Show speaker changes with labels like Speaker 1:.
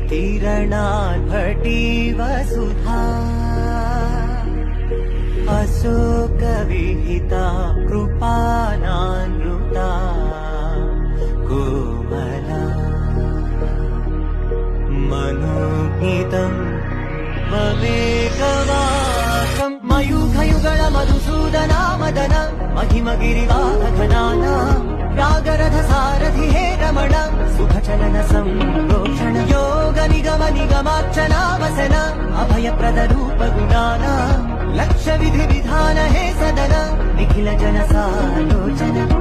Speaker 1: किरणार्भटी वसुधा अशोकविहिता कृपानान्विता कोमला मनोगीतम् ममेकवाकं मयूखयुगल मधुसूदना मदन महिमगिरिवाहघनाना रागरथ सारथि हे रमण सुखचलन संरोषण योग निगम निगमार्चना वसन अभयप्रद रूप गुणाना लक्ष्य विधि विधान हे सदन निखिल जन सालोचन